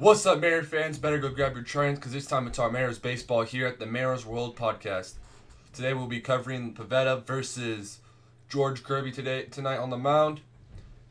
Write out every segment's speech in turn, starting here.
What's up, Mariners fans? Better go grab your trains because this time it's our Mariners baseball here at the MarinersWrld Podcast. Today we'll be covering Pivetta versus George Kirby tonight on the mound.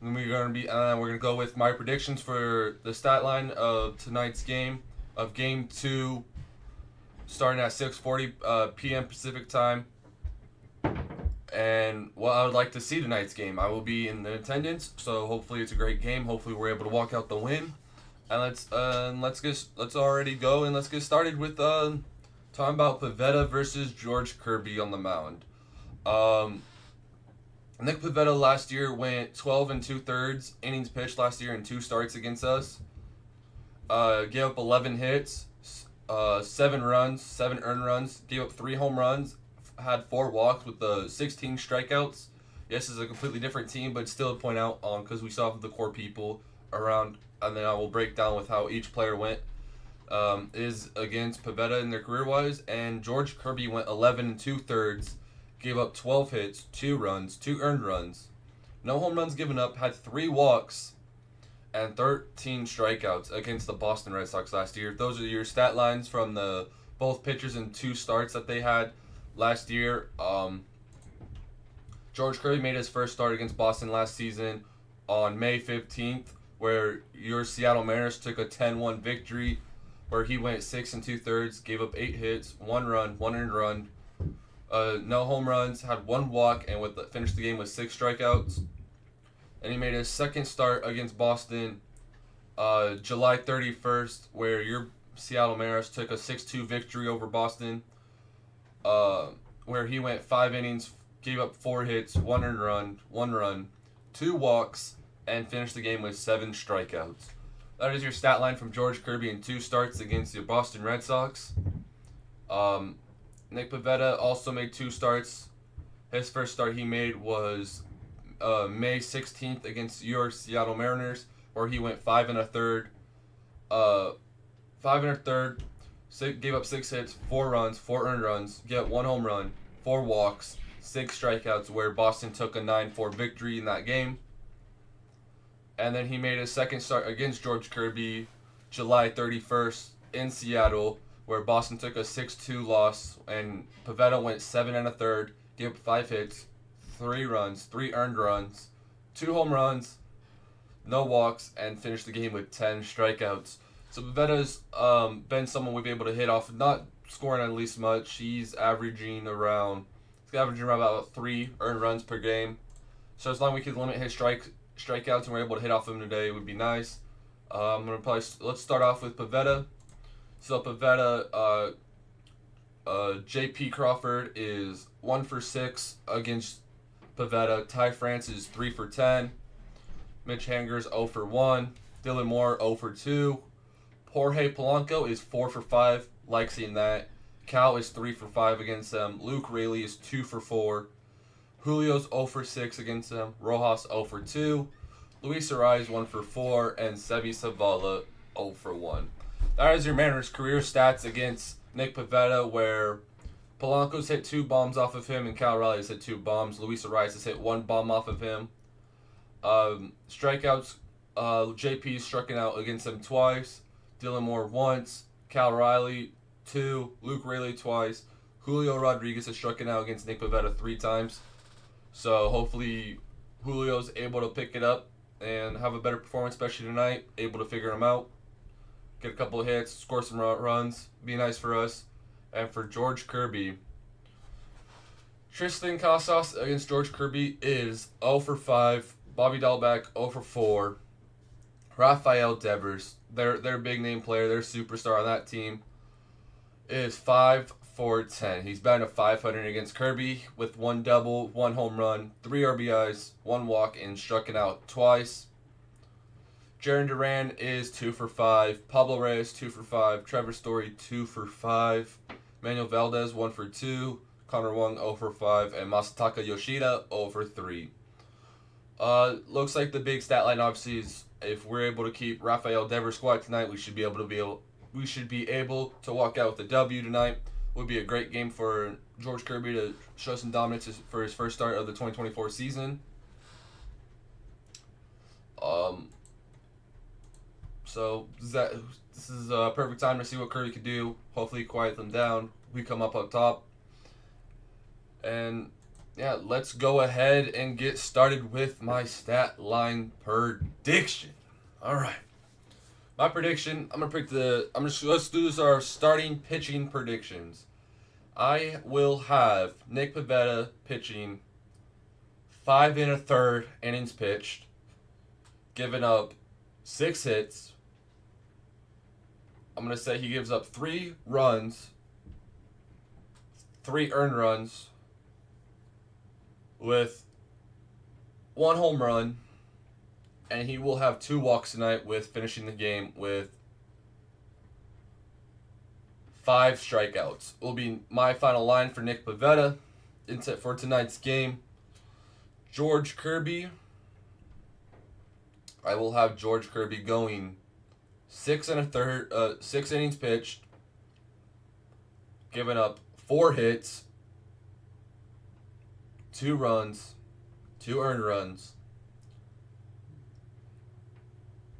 And we're gonna go with my predictions for the stat line of tonight's game, of Game 2, starting at 6:40 p.m. Pacific time. And what I would like to see tonight's game. I will be in the attendance, so hopefully it's a great game. Hopefully we're able to walk out the win. And let's get started with talking about Pivetta versus George Kirby on the mound. Nick Pivetta last year went 12 2/3 innings pitched last year in 2 starts against us. Gave up 11 hits, 7 runs, 7 earned runs, gave up 3 home runs, had 4 walks with 16 strikeouts. Yes, it's a completely different team, but still to point out because we still have the core people around. And then I will break down with how each player went is against Pivetta in their career-wise. And George Kirby went 11 2/3, gave up 12 hits, 2 runs, 2 earned runs, no home runs given up, had 3 walks, and 13 strikeouts against the Boston Red Sox last year. Those are your stat lines from the both pitchers in 2 starts that they had last year. George Kirby made his first start against Boston last season on May 15th. Where your Seattle Mariners took a 10-1 victory, where he went 6 2/3, gave up 8 hits, 1 run, 1 earned run, no home runs, had 1 walk, and finished the game with 6 strikeouts. And he made his second start against Boston, July 31st, where your Seattle Mariners took a 6-2 victory over Boston, where he went 5 innings, gave up 4 hits, 1 earned run, 1 run, 2 walks, and finished the game with 7 strikeouts. That is your stat line from George Kirby in 2 starts against the Boston Red Sox. Nick Pivetta also made 2 starts. His first start he made was May 16th against your Seattle Mariners, where he went 5 1/3, gave up 6 hits, 4 runs, 4 earned runs, gave up 1 home run, 4 walks, 6 strikeouts, where Boston took a 9-4 victory in that game. And then he made his second start against George Kirby July 31st in Seattle, where Boston took a 6-2 loss, and Pivetta went 7 1/3, gave up 5 hits, 3 runs, 3 earned runs, 2 home runs, no walks, and finished the game with 10 strikeouts. So Pivetta's been someone we've been able to hit off, not scoring at least much. He's averaging around about 3 earned runs per game. So as long as we can limit his strikeouts and we're able to hit off him today, it would be nice. Let's start off with Pivetta. So Pivetta, J.P. Crawford is 1 for 6 against Pivetta. Ty France is 3 for 10. Mitch Hanger's 0 for 1. Dylan Moore 0 for 2. Jorge Polanco is 4 for 5. Like seeing that. Cal is 3 for 5 against them. Luke Raley is 2 for 4. Julio's 0 for 6 against him. Rojas 0 for 2. Luis Ariz 1 for 4. And Sebi Zavala 0 for 1. That is your Mariners career stats against Nick Pivetta, where Polanco's hit 2 bombs off of him and Cal Raleigh has hit 2 bombs. Luis Ariz has hit 1 bomb off of him. Strikeouts, JP's struck out against him twice. Dylan Moore once. Cal Riley 2. Luke Raley twice. Julio Rodriguez has struck out against Nick Pivetta 3 times. So hopefully Julio's able to pick it up and have a better performance, especially tonight. Able to figure him out. Get a couple of hits, score some runs. Be nice for us. And for George Kirby, Tristan Casas against George Kirby is 0 for 5. Bobby Dahlbeck 0 for 4. Rafael Devers, their big name player, their superstar on that team, is 5 for 10. He's batting a .500 against Kirby with 1 double, 1 home run, 3 RBIs, 1 walk, and struck out twice. Jarren Duran is 2 for 5. Pablo Reyes 2 for 5. Trevor Story 2 for 5. Manuel Valdez 1 for 2. Connor Wong 0 for 5. And Masataka Yoshida 0 for 3. Looks like the big stat line obviously is if we're able to keep Rafael Devers quiet tonight, we should be able to walk out with a W tonight. Would be a great game for George Kirby to show some dominance for his first start of the 2024 season. So this is a perfect time to see what Kirby could do. Hopefully quiet them down. We come up top. And yeah, let's go ahead and get started with my stat line prediction. All right. My prediction, let's do this, our starting pitching predictions. I will have Nick Pivetta pitching 5 1/3 innings pitched, giving up 6 hits. I'm going to say he gives up 3 runs, 3 earned runs, with 1 home run, and he will have 2 walks tonight, with finishing the game with 5 strikeouts. Will be my final line for Nick Pivetta for tonight's game. George Kirby, I will have George Kirby going 6 1/3, 6 innings pitched, giving up 4 hits, 2 runs, 2 earned runs,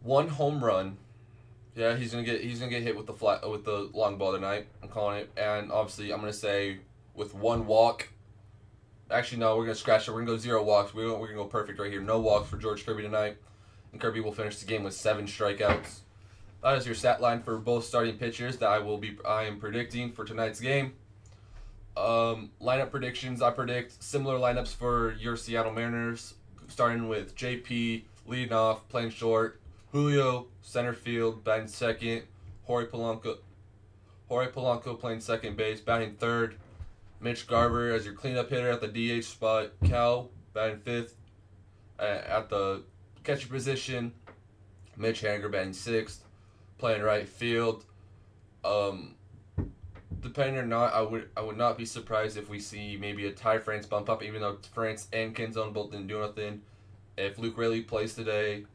1 home run. Yeah, he's gonna get hit with the long ball tonight. I'm calling it, and obviously I'm gonna say with 1 walk. Actually, no, we're gonna scratch it. We're gonna go 0 walks. We're gonna go perfect right here. No walks for George Kirby tonight, and Kirby will finish the game with 7 strikeouts. That is your stat line for both starting pitchers that I am predicting for tonight's game. Lineup predictions. I predict similar lineups for your Seattle Mariners, starting with JP leading off, playing short. Julio, center field, batting second. Jorge Polanco playing second base, batting third. Mitch Garver as your cleanup hitter at the DH spot. Cal batting fifth at the catcher position. Mitch Haniger batting sixth, playing right field. Depending or not, I would not be surprised if we see maybe a Ty France bump up, even though France and Kenzone both didn't do nothing. If Luke Raley plays today,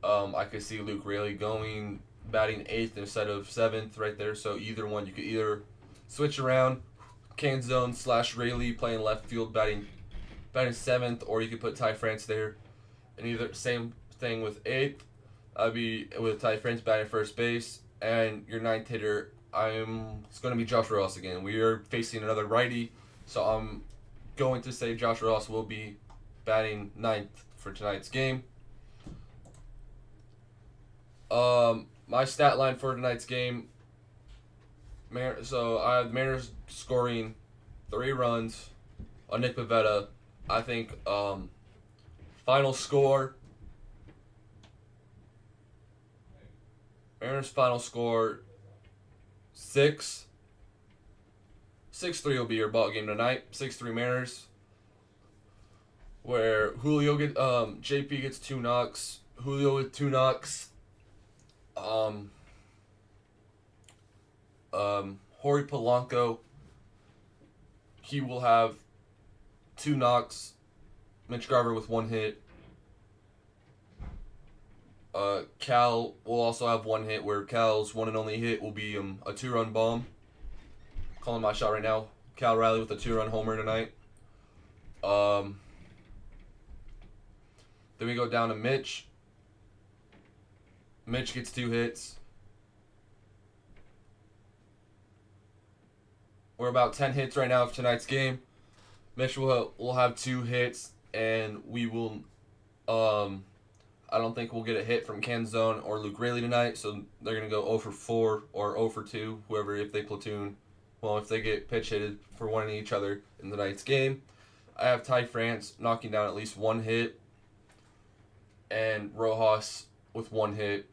I could see Luke Raley batting 8th instead of 7th right there. So either one, you could either switch around, Kenzone / Raley playing left field, batting 7th, or you could put Ty France there. And either same thing with 8th. I'd be with Ty France batting first base, and your 9th hitter, it's going to be Josh Ross again. We are facing another righty, so I'm going to say Josh Ross will be batting 9th for tonight's game. My stat line for tonight's game, so I have Mariners scoring 3 runs on Nick Pivetta. I think final score, Mariners final score 6-3 will be your ball game tonight. 6-3 Mariners, where JP gets 2 knocks, Julio with 2 knocks. Jorge Polanco, he will have 2 knocks. Mitch Garver with 1 hit. Cal will also have 1 hit, where Cal's one and only hit will be a 2-run bomb. Calling my shot right now. Cal Riley with a 2-run homer tonight. Then we go down to Mitch. Mitch gets 2 hits. We're about 10 hits right now of tonight's game. Mitch will have 2 hits, and we will. I don't think we'll get a hit from Kenzone or Luke Raley tonight, so they're gonna go 0 for 4 or 0 for 2, whoever, if they platoon. Well, if they get pitch hitted for one each other in tonight's game. I have Ty France knocking down at least 1 hit, and Rojas with 1 hit,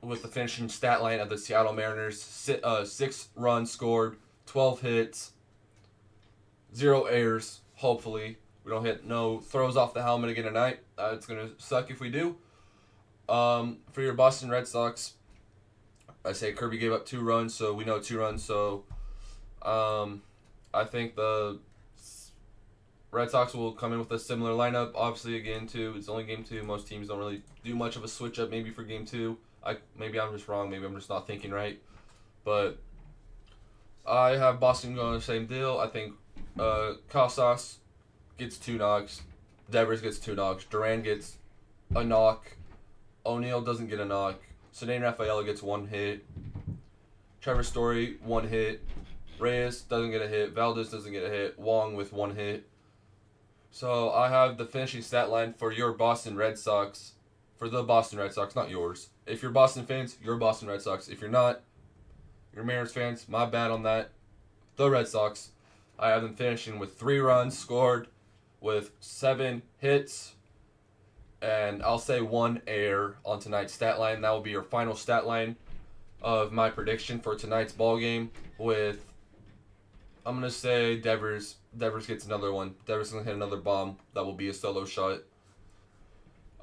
with the finishing stat line of the Seattle Mariners: 6 runs scored, 12 hits, 0 errors. Hopefully, we don't hit no throws off the helmet again tonight. It's gonna suck if we do. For your Boston Red Sox, I say Kirby gave up 2 runs, so we know 2 runs. So, I think the Red Sox will come in with a similar lineup. Obviously, game 2, it's only game 2. Most teams don't really do much of a switch up maybe for game 2. Maybe I'm just wrong. Maybe I'm just not thinking right. But I have Boston going the same deal. I think Casas gets 2 knocks. Devers gets 2 knocks. Duran gets a knock. O'Neill doesn't get a knock. Sedane Rafaela gets 1 hit. Trevor Story, 1 hit. Reyes doesn't get a hit. Valdez doesn't get a hit. Wong with 1 hit. So I have the finishing stat line for your Boston Red Sox. For the Boston Red Sox, not yours. If you're Boston fans, you're Boston Red Sox. If you're not, you're Mariners fans. My bad on that. The Red Sox, I have them finishing with 3 runs scored, with 7 hits, and I'll say 1 error on tonight's stat line. That will be your final stat line of my prediction for tonight's ball game. With, I'm gonna say Devers. Devers gets another one. Devers gonna hit another bomb. That will be a solo shot.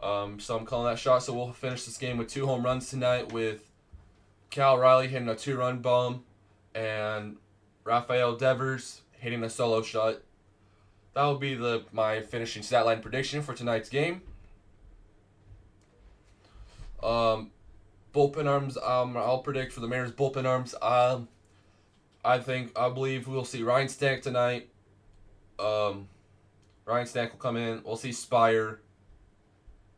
So I'm calling that shot. So we'll finish this game with 2 home runs tonight, with Cal Riley hitting a 2-run bomb and Rafael Devers hitting a solo shot. That will be my finishing stat line prediction for tonight's game. Bullpen arms. I'll predict for the Mariners bullpen arms. I believe we'll see Ryan Stank tonight. Ryan Stank will come in. We'll see Spire.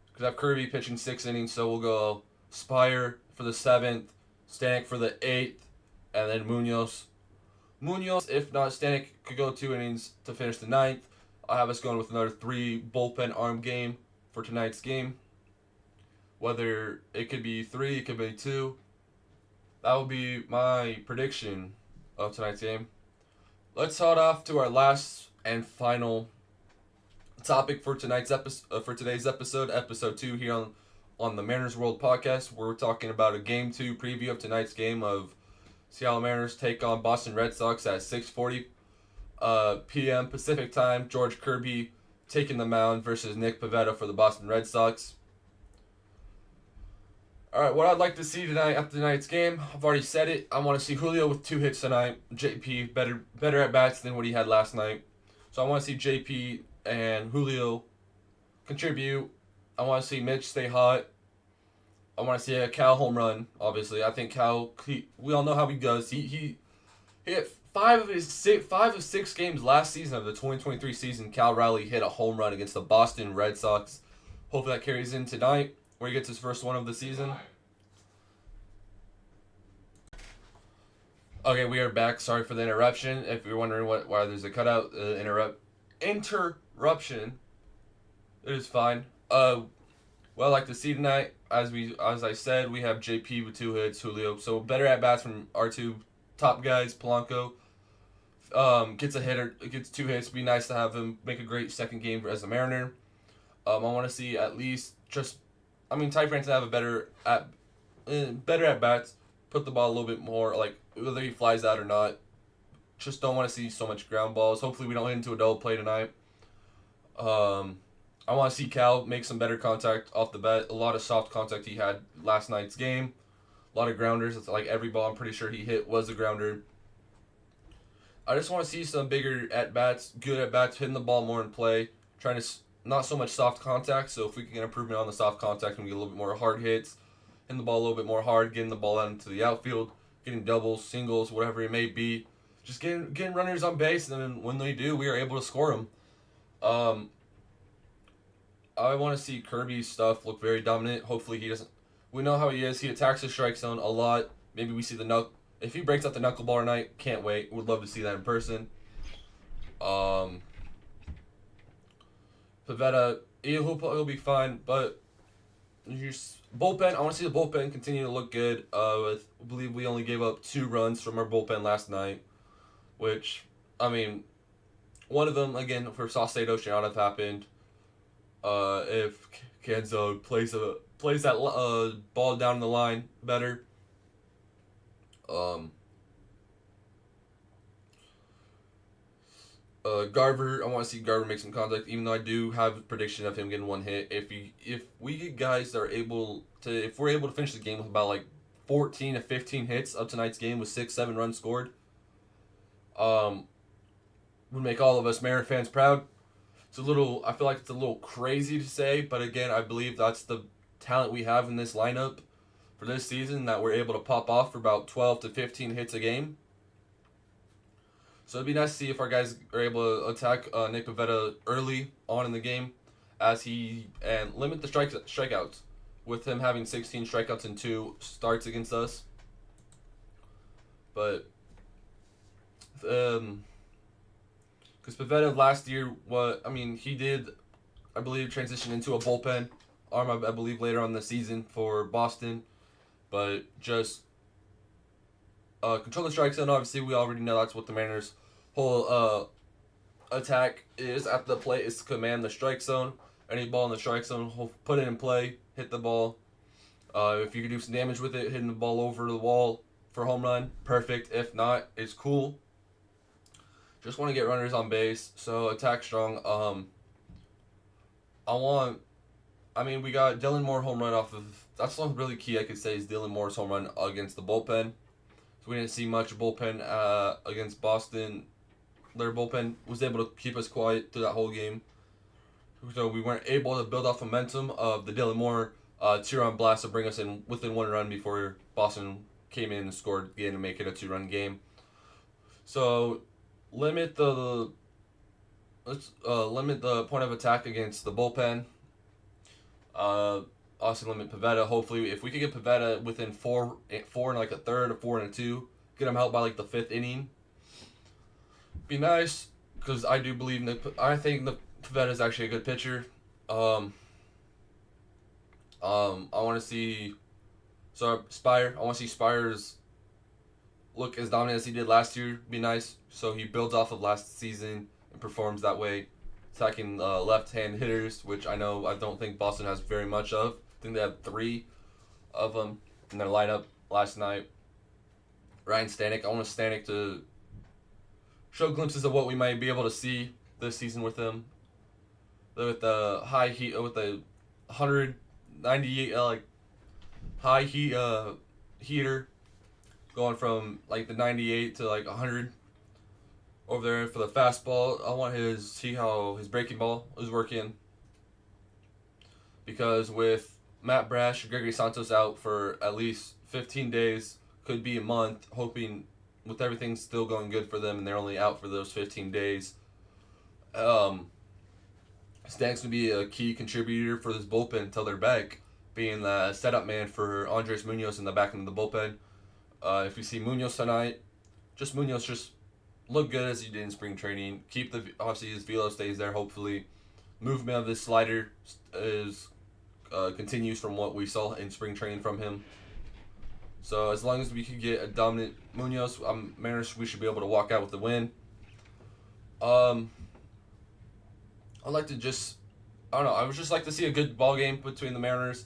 Because I have Kirby pitching 6 innings, so we'll go Spire for the 7th, Stanek for the 8th, and then Munoz. If not, Stanek could go 2 innings to finish the 9th. I have us going with another 3 bullpen arm game for tonight's game. Whether it could be 3, it could be 2. That will be my prediction of tonight's game. Let's head off to our last and final topic for today's episode, episode 2 here on the MarinersWrld Podcast. We're talking about a Game 2 preview of tonight's game of Seattle Mariners take on Boston Red Sox at 6:40 p.m. Pacific Time. George Kirby taking the mound versus Nick Pivetta for the Boston Red Sox. Alright, what I'd like to see tonight after tonight's game, I've already said it. I want to see Julio with 2 hits tonight. JP better at bats than what he had last night. So I want to see JP and Julio contribute. I want to see Mitch stay hot. I want to see a Cal home run, obviously. I think Cal, we all know how he does. He hit 5 of 6 games last season of the 2023 season. Cal Riley hit a home run against the Boston Red Sox. Hopefully that carries in tonight, where he gets his first one of the season. Okay, we are back. Sorry for the interruption. If you're wondering why there's a cutout, interruption. It is fine. Well, I'd like to see tonight, as I said, we have JP with 2 hits, Julio. So better at bats from our 2 top guys. Polanco gets a hitter, gets 2 hits. It'd be nice to have him make a great second game as a Mariner. I want to see at least Ty France have a better at bats. Put the ball a little bit more, like whether he flies out or not. Just don't want to see so much ground balls. Hopefully we don't hit into a double play tonight. I want to see Cal make some better contact off the bat. A lot of soft contact he had last night's game. A lot of grounders. It's like every ball I'm pretty sure he hit was a grounder. I just want to see some bigger at-bats, good at-bats, hitting the ball more in play. Trying to, not so much soft contact, so if we can get improvement on the soft contact and get a little bit more hard hits, hitting the ball a little bit more hard, getting the ball out into the outfield, getting doubles, singles, whatever it may be. Just getting runners on base, and then when they do, we are able to score them. I want to see Kirby's stuff look very dominant. Hopefully he doesn't. We know how he is. He attacks the strike zone a lot. Maybe we see if he breaks out the knuckleball tonight, can't wait. Would love to see that in person. Pivetta, he'll be fine, but bullpen. I want to see the bullpen continue to look good. I believe we only gave up 2 runs from our bullpen last night, which, one of them, again, for Saucedo should not have happened. If Kenzo plays that ball down the line better. Garver, I want to see Garver make some contact, even though I do have a prediction of him getting 1 hit. If we get guys that are if we're able to finish the game with about 14 to 15 hits of tonight's game with 6-7 runs scored, would make all of us Mariner fans proud. I feel like it's a little crazy to say, but again, I believe that's the talent we have in this lineup for this season, that we're able to pop off for about 12 to 15 hits a game. So it'd be nice to see if our guys are able to attack Nick Pivetta early on in the game, and limit the strikeouts. with him having 16 strikeouts and 2 starts against us. But because Pivetta last year, he did, I believe, transition into a bullpen arm, I believe, later on the season for Boston. But just control the strike zone. Obviously, we already know that's what the Mariners' whole attack is at the plate, is to command the strike zone. Any ball in the strike zone, he'll put it in play, hit the ball. If you can do some damage with it, hitting the ball over the wall for a home run, perfect. If not, it's cool. Just want to get runners on base, so attack strong. We got Dylan Moore home run off of, that's one really key I could say is Dylan Moore's home run against the bullpen. So we didn't see much bullpen against Boston. Their bullpen was able to keep us quiet through that whole game. So we weren't able to build off momentum of the Dylan Moore two-run blast to bring us in within 1 run before Boston came in and scored again to make it a 2-run game. So limit the point of attack against the bullpen. Also limit Pivetta. Hopefully, if we could get Pivetta within 4 and like a third, or 4 and a 2, get him out by like the 5th inning. Be nice, because I do believe I think Pivetta is actually a good pitcher. I want to see Spire. I want to see Spire's look as dominant as he did last year. Be nice. So he builds off of last season and performs that way, attacking left-hand hitters, which I don't think Boston has very much of. I think they have 3 of them in their lineup last night. Ryan Stanek. I want Stanek to show glimpses of what we might be able to see this season with him. With the high heat, with the 198 high heat heater, going from like the 98 to like 100 over there for the fastball. I want see how his breaking ball is working, because with Matt Brash and Gregory Santos out for at least 15 days, could be a month, hoping with everything still going good for them and they're only out for those 15 days. Stanks to be a key contributor for this bullpen until they're back, being the setup man for Andres Munoz in the back end of the bullpen. If you see Munoz tonight, Munoz just look good as he did in spring training. Obviously his velo stays there. Hopefully, movement of this slider continues from what we saw in spring training from him. So as long as we can get a dominant Munoz, Mariners, we should be able to walk out with the win. I would just like to see a good ball game between the Mariners,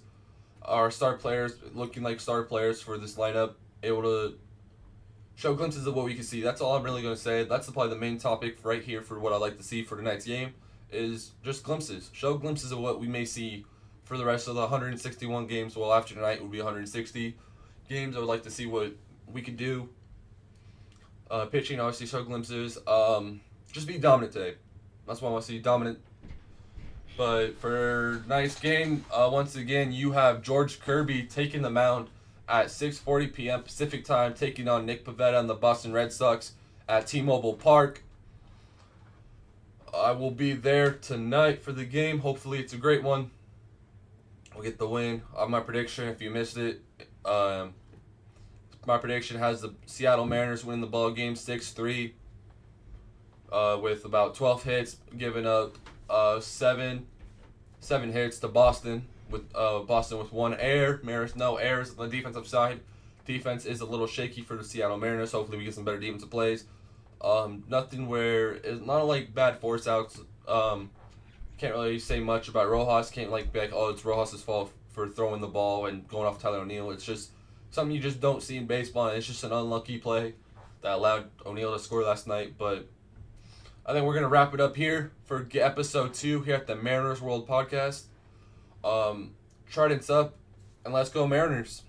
our star players looking like star players for this lineup, able to show glimpses of what we can see. That's all I'm really going to say. That's probably the main topic right here for what I'd like to see for tonight's game, is just glimpses. Show glimpses of what we may see for the rest of the 161 games. Well, after tonight will be 160 games. I would like to see what we could do. Pitching, obviously, show glimpses. Just be dominant today. That's what I want to see, dominant. But for tonight's game, once again, you have George Kirby taking the mound at 6:40 p.m. Pacific time, taking on Nick Pivetta and the Boston Red Sox at T-Mobile Park. I will be there tonight for the game. Hopefully it's a great one. We'll get the win. My prediction, if you missed it, my prediction has the Seattle Mariners winning the ball game 6-3 with about 12 hits, giving up 7 hits to Boston, with Boston with 1 error. Mariners no errors on the defensive side. Defense is a little shaky for the Seattle Mariners. Hopefully we get some better defensive plays. Nothing where it's not like bad force outs. Can't really say much about Rojas. Can't be like, oh, it's Rojas' fault for throwing the ball and going off Tyler O'Neill. It's just something you just don't see in baseball, and it's just an unlucky play that allowed O'Neill to score last night. But I think we're going to wrap it up here for episode 2 here at the MarinersWrld Podcast. Trident's up, and let's go Mariners.